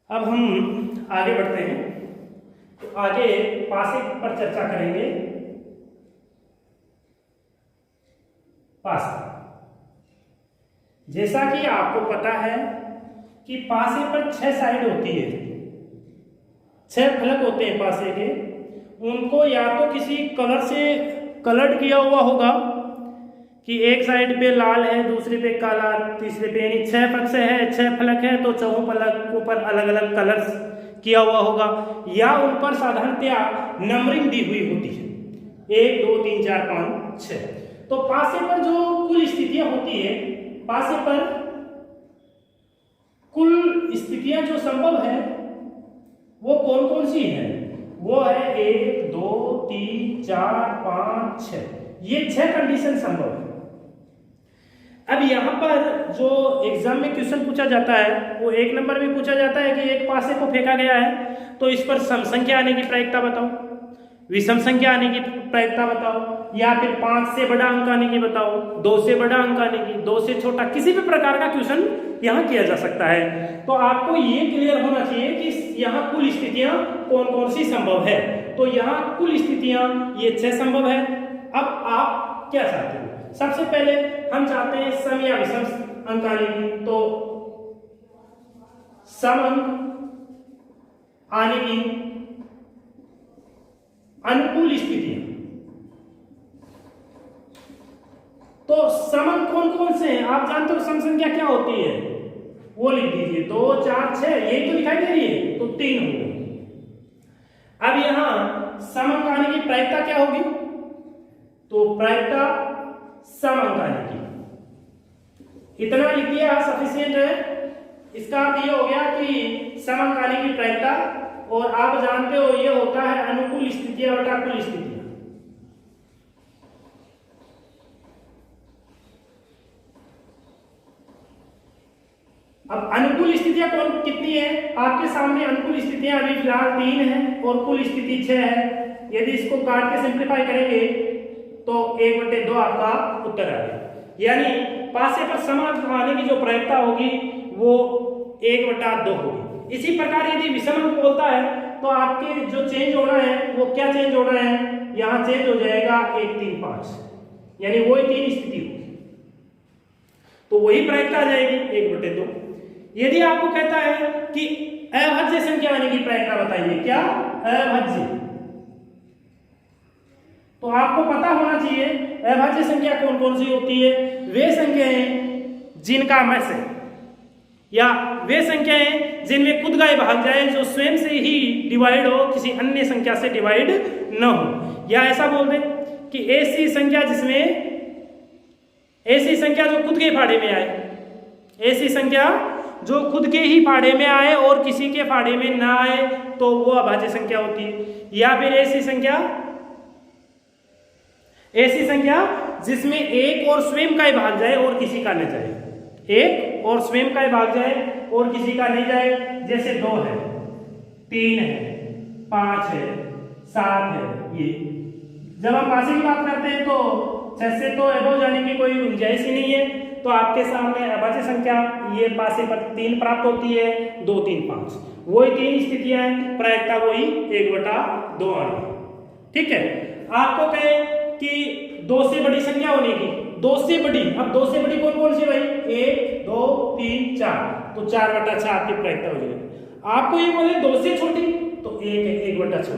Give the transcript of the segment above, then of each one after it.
अब हम आगे बढ़ते हैं। तो आगे पासे पर चर्चा करेंगे। पासा, जैसा कि आपको पता है कि पासे पर 6 साइड होती है, 6 फलक होते हैं पासे के। उनको या तो किसी कलर से कलर्ड किया हुआ होगा कि एक साइड पे लाल है, दूसरे पे काला, तीसरे पे, यानी 6 पक्ष है, 6 फलक है तो 4 फलक ऊपर अलग अलग कलर्स किया हुआ होगा, या उन पर साधारणतया नंबरिंग दी हुई होती है 1 2 3 4 5 6। तो पासे पर जो कुल स्थितियां होती है, पासे पर कुल स्थितियां जो संभव है वो कौन कौन सी है? वो है 1 2 3 4 5 6, ये 6 कंडीशन संभव है। अब यहाँ पर जो एग्जाम में क्वेश्चन पूछा जाता है वो 1 नंबर में पूछा जाता है कि एक पासे को फेंका गया है तो इस पर सम संख्या आने की प्रायिकता बताओ, विषम संख्या आने की प्रायिकता बताओ, या फिर 5 से बड़ा अंक आने की बताओ, 2 से बड़ा अंक आने की, 2 से छोटा, किसी भी प्रकार का क्वेश्चन यहाँ किया जा सकता है। तो आपको ये क्लियर होना चाहिए कि यहाँ कुल स्थितियां कौन कौन सी संभव है। तो यहाँ कुल स्थितियां ये 6 संभव है। अब आप क्या चाहते हो? सबसे पहले हम चाहते हैं सम या विषम अंक आने की, तो सम अंक आने की अनुकूल स्थितियां। तो सम अंक कौन कौन से हैं? आप जानते हो सम संख्या क्या होती है, वो लिख दीजिए 2 4 6, यही तो दिखाई दे रही है, तो 3 हो गई। अब यहां सम अंक आने की प्रायिकता क्या होगी? तो प्रायिकता सम अंक आने की, इतना लिख दिया सफिशिएंट है। इसका अर्थ ये हो गया कि सम अंक आने की प्रायिकता, और आप जानते हो ये होता है अनुकूल स्थितियां बटा कुल स्थितियां। अब अनुकूल स्थितियां कौन कितनी है? आपके सामने अनुकूल स्थितियां अभी फिलहाल 3 है और कुल स्थिति 6 है। यदि इसको काट के सिंप्लीफाई करेंगे तो 1/2 आपका उत्तर आ गया। यानी पासे पर सम अंक आने की जो प्रायिकता होगी वो 1/2 होगी। इसी प्रकार यदि विषम अंक बोलता है तो आपके जो चेंज होना है वो क्या चेंज होना है? यहाँ चेंज हो जाएगा 1 3 5, यानी वही 3 स्थिति होगी, तो वही प्रायिकता आ जाएगी 1/2। यदि आपको कहता है कि अभाज्य संख्या आने की प्रायिकता बताइए, क्या? अभाज्य, तो आपको पता होना चाहिए अभाज्य संख्या कौन कौन सी होती है। वे संख्याएं जिनका मस है, या वे संख्याएं जिनमें खुद का भाग जाए, जो स्वयं से ही डिवाइड हो, किसी अन्य संख्या से डिवाइड न हो। या ऐसा बोल दें कि ऐसी संख्या जिसमें, ऐसी संख्या जो खुद के फाड़े में आए, ऐसी संख्या जो खुद के ही फाड़े में आए और किसी के फाड़े में ना आए, तो वो अभाज्य संख्या होती है। या फिर ऐसी संख्या जिसमें एक और स्वयं का ही भाग जाए और किसी का न जाए, एक और स्वयं का ही भाग जाए और किसी का नहीं जाए। जैसे 2 है, 3 है, 5 है, 7 है। ये जब हम पासे की बात करते हैं तो 6 से तो एबव जाने की कोई गुंजाइश ही नहीं है। तो आपके सामने अभाज्य संख्या ये पासे पर 3 प्राप्त होती है, 2 3 5, वही 3 स्थितियां हैं, प्रायिकता वही 1/2 आनी। ठीक है। आपको कहे कि 2 से बड़ी संख्या होने की, 2 से बड़ी, अब 2 से बड़ी कौन कौन सी भाई? 1 2 3 4, तो 4/6 आपकी प्रायिकता हो जाएगी। आपको ये बोले 2 से छोटी, तो 1/6।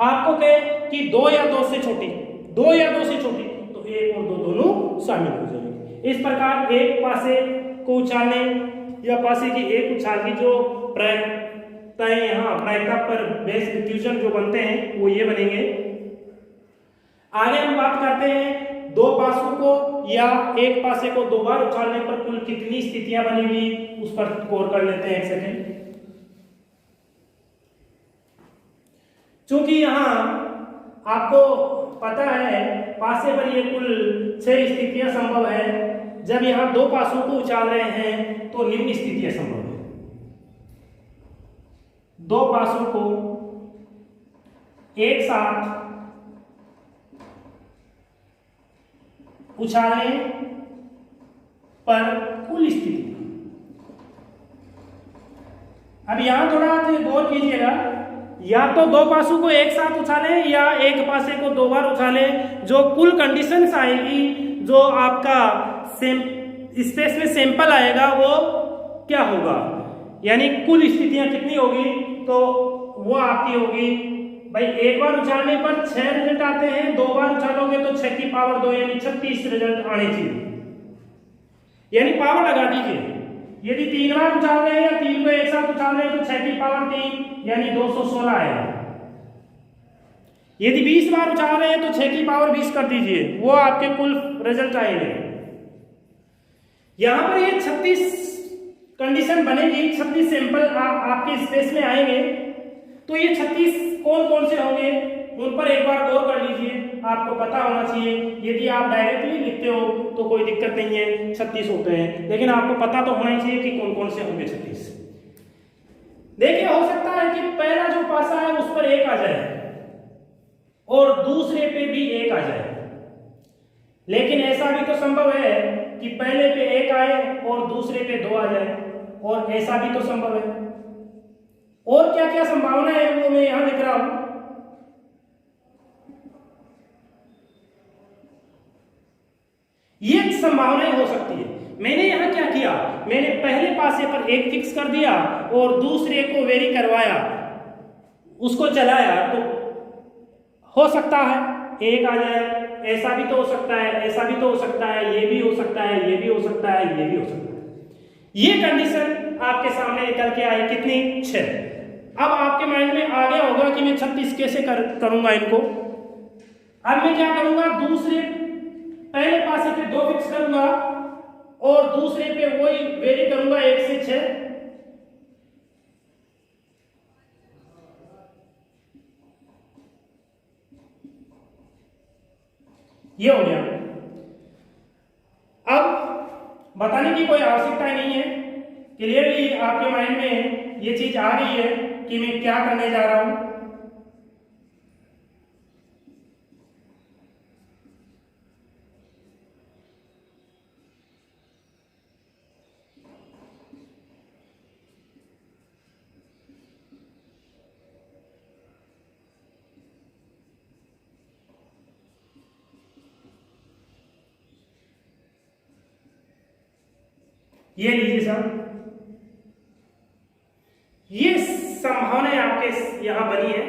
आपको कहे कि 2 या 2 से छोटी, 2 या 2 से छोटी, तो 1 और 2 दोनों शामिल हो जाएंगे। इस प्रकार एक पासे को उछालने या पासे की एक उछाल की जो प्रायिकताएं, यहाँ प्रायिकता पर बेस्ड क्वेश्चन जो बनते हैं वो ये बनेंगे। आगे हम बात करते हैं 2 पासों को या एक पासे को 2 बार उछालने पर कुल कितनी स्थितियां बनेगी, उस पर गौर कर लेते हैं 1 सेकेंड। चूंकि यहाँ आपको पता है पासे पर ये कुल 6 स्थितियां संभव है। जब यहाँ 2 पासों को उछाल रहे हैं तो निम्न स्थितियां संभव है। 2 पासों को एक साथ उछालने पर कुल स्थिति अब यहाँ थोड़ा गौर कीजिएगा, या तो दो पासों को एक साथ उछालें या एक पासे को दो बार उछालें, जो कुल कंडीशंस आएगी, जो आपका स्पेस में सैंपल आएगा वो क्या होगा, यानी कुल स्थितियां कितनी होगी, तो वो आपकी होगी भाई एक बार उछालने पर 6 रिजल्ट आते हैं, 2 बार उछालोगे तो 6 की पावर 2 यानी 36 रिजल्ट आने चाहिए, यानी पावर लगा दीजिए। यदि 3 बार उछाल रहे हैं या 3 को एक साथ उछाल रहे हैं तो 6 की पावर 3 यानी 216 आएगा। यदि 20 बार उछाल रहे हैं तो 6 की पावर 20 कर दीजिए, वो आपके कुल रिजल्ट आएंगे। यहां पर ये 36 कंडीशन बनेगी, 36 सैंपल आपके स्पेस में आएंगे। तो ये 36 कौन कौन से होंगे उन पर एक बार गौर कर लीजिए, आपको पता होना चाहिए। यदि आप डायरेक्टली लिखते हो तो कोई दिक्कत नहीं है, 36 होते हैं, लेकिन आपको पता तो होना ही चाहिए कि कौन कौन से होंगे 36। देखिए, हो सकता है कि पहला जो पासा है उस पर 1 आ जाए और दूसरे पे भी 1 आ जाए, लेकिन ऐसा भी तो संभव है कि पहले पे 1 आए और दूसरे पे 2 आ जाए, और ऐसा भी तो संभव है। और क्या क्या संभावना है वो मैं यहां लिख रहा हूं। ये संभावनाएं हो सकती है। मैंने यहां क्या किया, मैंने पहले पासे पर 1 फिक्स कर दिया और दूसरे को वेरी करवाया, उसको चलाया, तो हो सकता है 1 आ जाए, ऐसा भी तो हो सकता है, ऐसा भी तो हो सकता है, ये भी हो सकता है, ये भी हो सकता है, ये भी हो सकता है। ये कंडीशन आपके सामने निकल के आई कितनी, 6। अब आपके माइंड में आ गया होगा कि मैं 36 कैसे करूंगा इनको। अब मैं क्या करूंगा, दूसरे पहले पासे पे 2 फिक्स करूंगा और दूसरे पे वही वेरी करूंगा 1 से 6। ये हो गया। अब बताने की कोई आवश्यकता नहीं है, क्लियरली आपके माइंड में ये चीज आ गई है कि मैं क्या करने जा रहा हूं। ये लीजिए सर, ये संभावनाएं आपके यहां बनी है।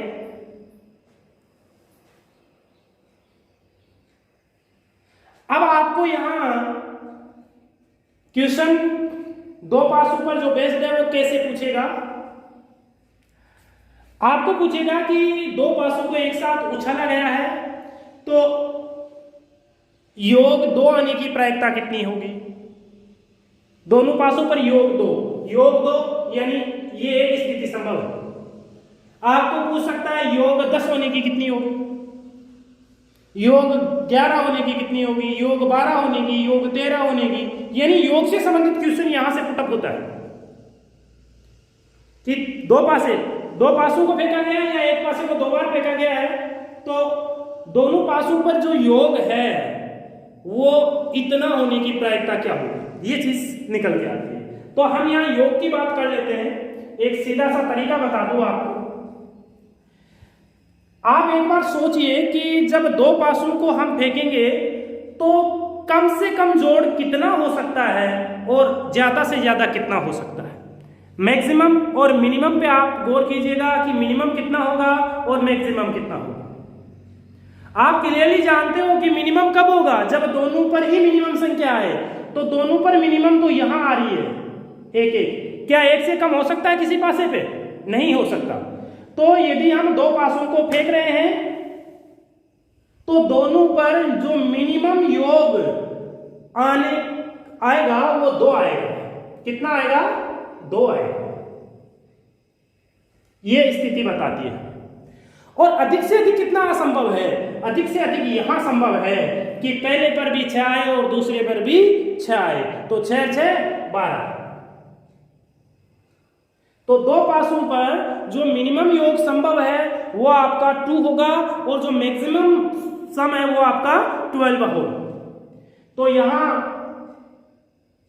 अब आपको यहां क्वेश्चन 2 पासों पर जो बेस्ड है वो कैसे पूछेगा। आपको पूछेगा कि 2 पासों को एक साथ उछाला गया है तो योग 2 आने की प्रायिकता कितनी होगी। दोनों पासों पर योग 2 यानी ये एक स्थिति संभव है। आपको पूछ सकता है योग 10 होने की कितनी होगी, योग 11 होने की कितनी होगी, योग 12 होने की, योग 13 होने की, यानी योग से संबंधित क्वेश्चन यहां से पुटअप होता है कि 2 पासों को फेंका गया है या एक पासे को 2 बार फेंका गया है, तो दोनों पासों पर जो योग है वो इतना होने की प्रायिकता क्या होगी, ये चीज निकल के आती है। तो हम यहां योग की बात कर लेते हैं। एक सीधा सा तरीका बता दूं आपको। आप एक बार सोचिए कि जब 2 पासों को हम फेंकेंगे तो कम से कम जोड़ कितना हो सकता है और ज्यादा से ज्यादा कितना हो सकता है। मैक्सिमम और मिनिमम पे आप गौर कीजिएगा कि मिनिमम कितना होगा और मैक्सिमम कितना होगा। आप क्लियरली जानते हो कि मिनिमम कब होगा, जब दोनों पर ही मिनिमम संख्या आए। तो दोनों पर मिनिमम तो यहां आ रही है एक। क्या एक से कम हो सकता है किसी पासे पे? नहीं हो सकता। तो यदि हम 2 पासों को फेंक रहे हैं तो दोनों पर जो मिनिमम योग आएगा वो 2 आएगा। कितना आएगा? 2 आएगा। ये स्थिति बताती है। और अधिक से अधिक कितना असंभव है? अधिक से अधिक यहां संभव है कि पहले पर भी 6 आए और दूसरे पर भी 6 आए, तो 6 6 12। तो 2 पासों पर जो मिनिमम योग संभव है वो आपका 2 होगा और जो मैक्सिमम सम है वो आपका 12 होगा। तो यहां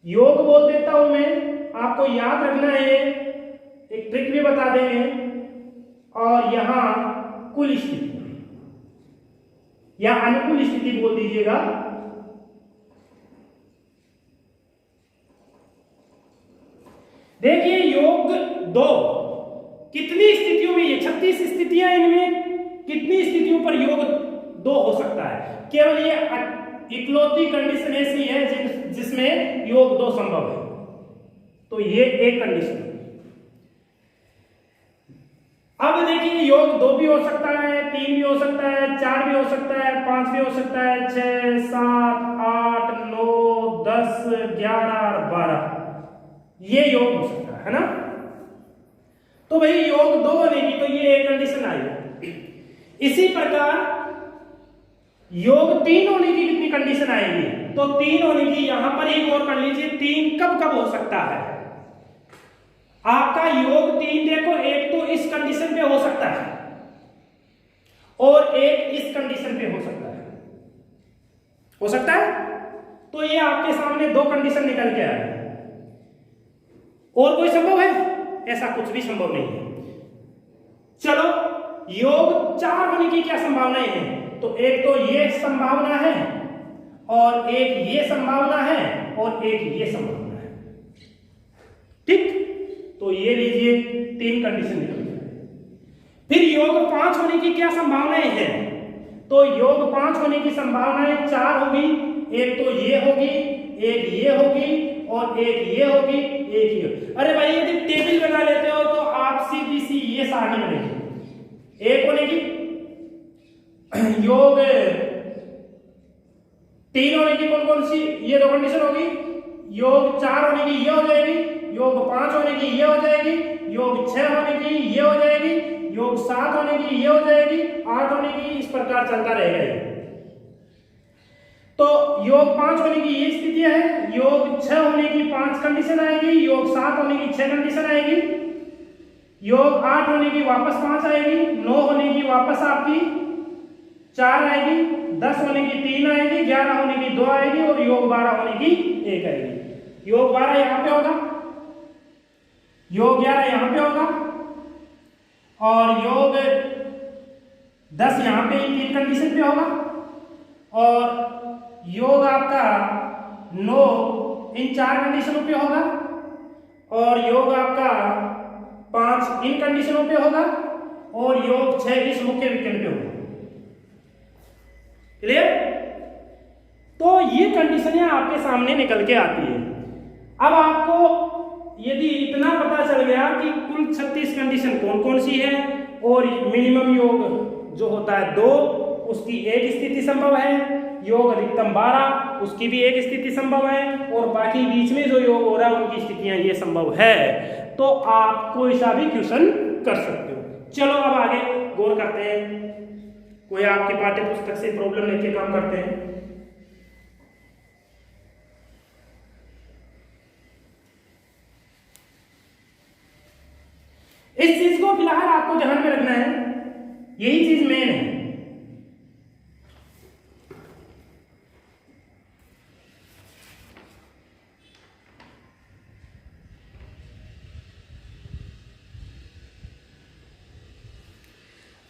योग बोल देता हूं मैं, आपको याद रखना है एक ट्रिक भी बता देंगे, और यहां कुल स्थिति या अनुकूल स्थिति बोल दीजिएगा। देखिए योग 2 कितनी स्थितियों में, ये 36 स्थितियां, इनमें कितनी स्थितियों पर योग 2 हो सकता है? केवल ये इकलौती कंडीशन ऐसी है जिसमें योग 2 संभव है। तो ये एक कंडीशन। अब देखिए योग 2 भी हो सकता है, 3 भी हो सकता है, 4 भी हो सकता है, 5 भी हो सकता है, 6, 7, 8, 9, 10, 11 और 12 ये योग हो सकता है ना। तो भाई योग 2 होने की तो ये एक कंडीशन आई। इसी प्रकार योग 3 होने की कितनी कंडीशन आएगी? तो 3 होने की यहां पर एक और कर लीजिए। 3 कब कब हो सकता है आपका योग? 3 देखो, एक तो इस कंडीशन पे हो सकता है और एक इस कंडीशन पे हो सकता है। हो सकता है तो ये आपके सामने 2 कंडीशन निकल के आए। और कोई संभव है? ऐसा कुछ भी संभव नहीं है। चलो योग 4 होने की क्या संभावनाएं हैं? तो एक तो ये संभावना है, और एक ये संभावना है, और एक ये संभावना है। ठीक, तो ये लीजिए 3 कंडीशन निकल गई। फिर योग 5 होने की क्या संभावनाएं हैं? तो योग 5 होने की संभावनाएं 4 होगी। एक तो ये होगी, एक ये होगी, और एक ये होगी, एक ये। अरे भाई यदि टेबल बना लेते हो तो आप सीधी सी ये सारणी बनेगी। एक होने की योग 3 होने की कौन कौन सी ये 2 कंडीशन होगी। योग 4 होने की ये हो जाएगी, योग 5 होने की ये हो जाएगी, योग 6 होने की ये हो जाएगी, योग 7 होने की ये हो जाएगी, 8 होने की, इस प्रकार चलता रहेगा ये। तो योग 5 होने की ये स्थितियां है, योग 6 होने की 5 कंडीशन आएगी, योग 7 होने की 6 कंडीशन आएगी, योग 8 होने की वापस 5 आएगी, 9 होने की वापस आपकी 4 आएगी, 10 होने की 3 आएगी, 11 होने की 2 आएगी, और योग 12 होने की 1 आएगी। योग 12 यहां पे होगा, योग 11 यहां पे होगा, और योग 10 यहां पे 3 कंडीशन पे होगा, और योग आपका 9 इन 4 कंडीशनों पे होगा, और योग आपका 5 इन कंडीशनों पे होगा, और योग 6 इस मुख्य विकल्प पे होगा। क्लियर? तो ये कंडीशनें आपके सामने निकल के आती है। अब आपको यदि इतना पता चल गया कि कुल 36 कंडीशन कौन कौन सी है, और मिनिमम योग जो होता है 2 उसकी एक स्थिति संभव है, योग अधिकतम 12 उसकी भी एक स्थिति संभव है, और बाकी बीच में जो योग हो रहा है उनकी स्थितियां ये संभव है, तो आप कोई सा भी क्वेश्चन कर सकते हो। चलो अब आगे गौर करते हैं, कोई आपके पाठ्य पुस्तक से प्रॉब्लम लेके काम करते हैं। इस चीज को फिलहाल आपको ध्यान में रखना है, यही चीज मेन है।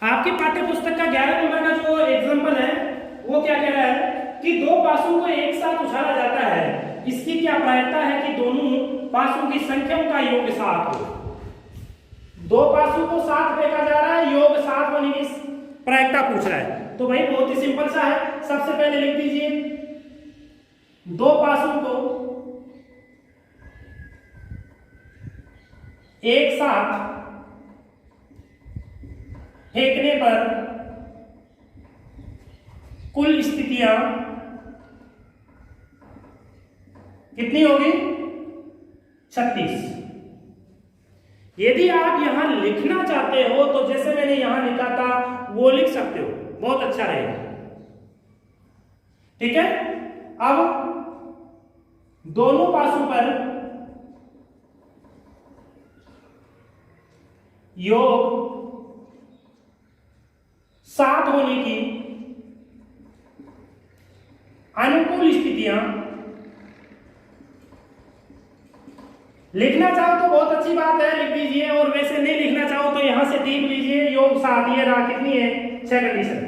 आपके पाठ्य पुस्तक का 11 नंबर का जो एग्जांपल है वो क्या कह रहा है कि 2 पासों को एक साथ उछाला जाता है, इसकी क्या प्रायिकता है कि दोनों पासों की संख्याओं का योग 7 हो। 2 पासों को 7 फेंका जा रहा है, योग 7 होने की प्रायिकता पूछ रहा है। तो भाई बहुत ही सिंपल सा है, सबसे पहले लिख दीजिए 2 पासों को एक साथ फेंकने पर कुल स्थितियां कितनी होगी? 36। यदि आप यहां लिखना चाहते हो तो जैसे मैंने यहां लिखा था वो लिख सकते हो, बहुत अच्छा रहेगा। ठीक है, अब दोनों पासों पर योग 7 होने की अनुकूल स्थितियां लिखना चाहो तो बहुत अच्छी बात है, लिख दीजिए, और वैसे नहीं लिखना चाहो तो यहां से देख लीजिए योग 7, ये रहा कितनी है 6 कंडीशन,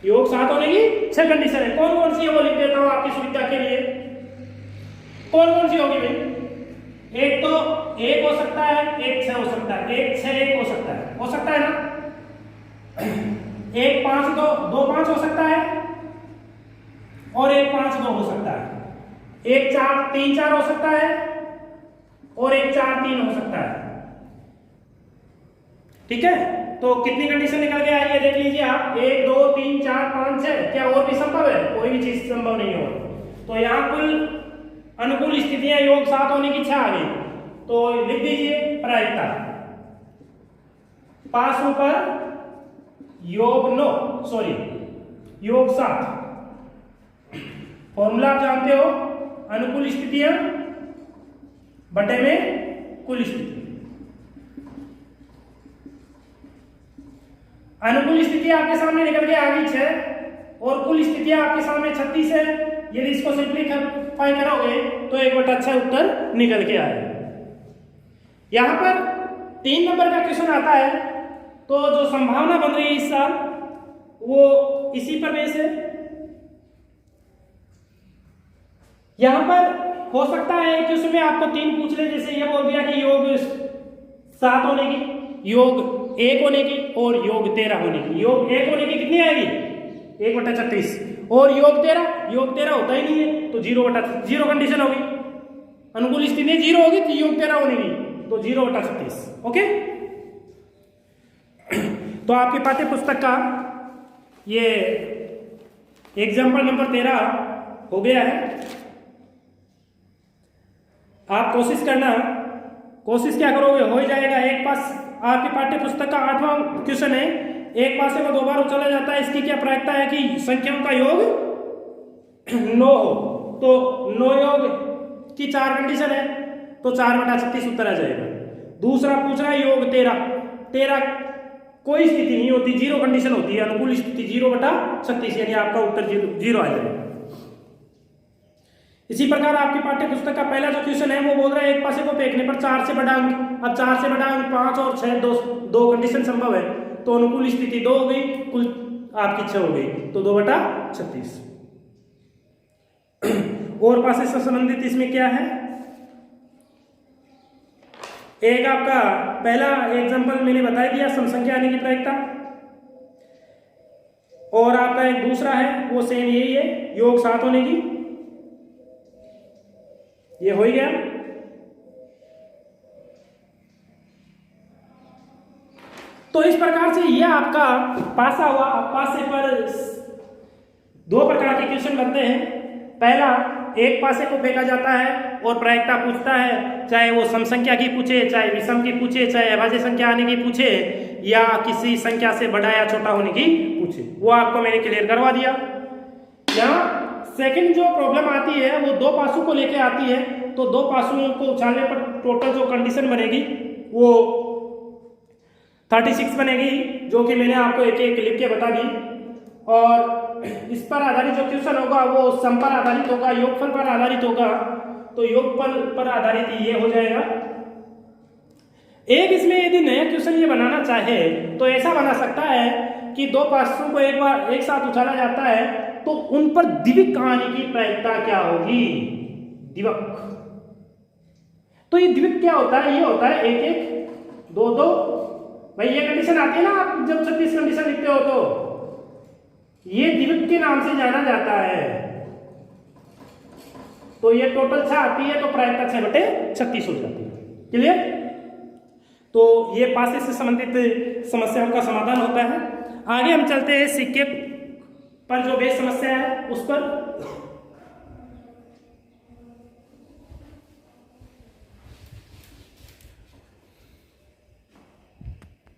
योग 7 होने की 6 कंडीशन है। कौन कौन सी है वो लिख देता हूं आपकी सुविधा के लिए। कौन कौन सी होगी भाई? एक तो 1 हो सकता है, एक 6 हो सकता है, 1 6 1 हो सकता है ना, 1 5 2 5 हो सकता है, और 1 5 2 हो सकता है, 1 4 3 4 हो सकता है, और 1 4 3 हो सकता है। ठीक है, तो कितनी कंडीशन निकल के आई है देख लीजिए आप, 1 2 3 4 5 6। क्या और भी संभव है? कोई भी चीज संभव नहीं हो। तो यहाँ कुल अनुकूल स्थितियां योग 7 होने की 6 आ गई, तो लिख दीजिए प्रायिकता पासों पर योग 9 सॉरी योग 7। फॉर्मूला आप जानते हो, अनुकूल स्थितियां बटे में कुल स्थिति। अनुकूल स्थिति आपके सामने निकल के आ गई 6, और कुल स्थितियां आपके सामने 36 है। यदि इसको सिंप्लीफाई करोगे तो 1/6 उत्तर निकल के आए। यहां पर 3 नंबर का क्वेश्चन आता है, तो जो संभावना बन रही है इस साल वो इसी पर बेस है। यहां पर हो सकता है कि उसमें आपको 3 पूछ ले, जैसे ये बोल दिया कि योग 7 होने की, योग 1 होने की, और योग 13 होने की। योग 1 होने की कितनी आएगी? 1/36, और योग 13 होता ही नहीं है, तो 0 कंडीशन होगी। अनुकूल स्थिति 0 होगी तो योग 13 होने की, तो 0/36। ओके, तो आपके पाठ्य पुस्तक का ये एग्जाम्पल नंबर 13 हो गया है। आप कोशिश करना, कोशिश क्या करोगे, हो ही जाएगा। एक पास आपके पाठ्य पुस्तक का 8वां क्वेश्चन है, एक पासे को 2 बार उछाला जाता है, इसकी क्या प्रायिकता है कि संख्याओं का योग 9 हो, तो 9 योग की 4 कंडीशन है, तो 4/36 उत्तर आ जाएगा। दूसरा पूछ रहा है योग 13 कोई स्थिति नहीं होती, 0 कंडीशन होती है, अनुकूल स्थिति 0/36, यानी आपका उत्तर 0 आ जाएगा। इसी प्रकार आपके पाठ्य पुस्तक का पहला जो क्वेश्चन है वो बोल रहा है एक पासे को फेंकने पर 4 से बड़ा अंक। अब 4 से बड़ा अंक 5 और 6 दो कंडीशन संभव है, तो अनुकूल स्थिति 2 हो गई, कुल आपकी 6 हो गई, तो 2/36। और पासे से संबंधित इसमें क्या है, एक आपका पहला एग्जांपल मैंने बता दिया, समसंख्या आने की प्रायिकता, और आपका एक दूसरा है वो सेम यही है, योग 7 होने की। ये हो ही गया। तो इस प्रकार से ये आपका पासा हुआ। पासे पर 2 प्रकार के क्वेश्चन बनते हैं। पहला, एक पासे को फेंका जाता है और प्रायिकता पूछता है, चाहे वो समसंख्या की पूछे, चाहे विषम की पूछे, चाहे अभाज्य संख्या आने की पूछे, या किसी संख्या से बड़ा या छोटा होने की पूछे। वो आपको मैंने क्लियर करवा दिया। यहाँ सेकंड जो प्रॉब्लम आती है वो 2 पासों को लेके आती है, तो 2 पासों को उछालने पर टोटल जो कंडीशन बनेगी वो 36 बनेगी, जो कि मैंने आपको एक एक लिख के बता दी। और इस पर आधारित जो क्वेश्चन होगा वो सम पर आधारित होगा, योगफल पर आधारित होगा, तो योगफल पर आधारित ये हो जाएगा। एक इसमें यदि नया क्वेश्चन ये बनाना चाहे तो ऐसा बना सकता है कि 2 पासों को एक बार एक साथ उछाला जाता है, तो उन पर दिवक आने की प्रायिकता क्या होगी? दिवक। तो ये दिवक क्या होता है? ये होता है 1 1 2 2। भाई ये कंडीशन आती है ना, आप जब 36 कंडीशन लिखते हो तो ये दिवक के नाम से जाना जाता है। तो ये टोटल 6 आती है, तो प्रायिकता 6/36 हो जाती है। क्लियर? तो ये पासे से संबंधित समस्याओं का समाधान होता है। आगे हम चलते हैं सिक्के पर जो बेस समस्या है उस पर।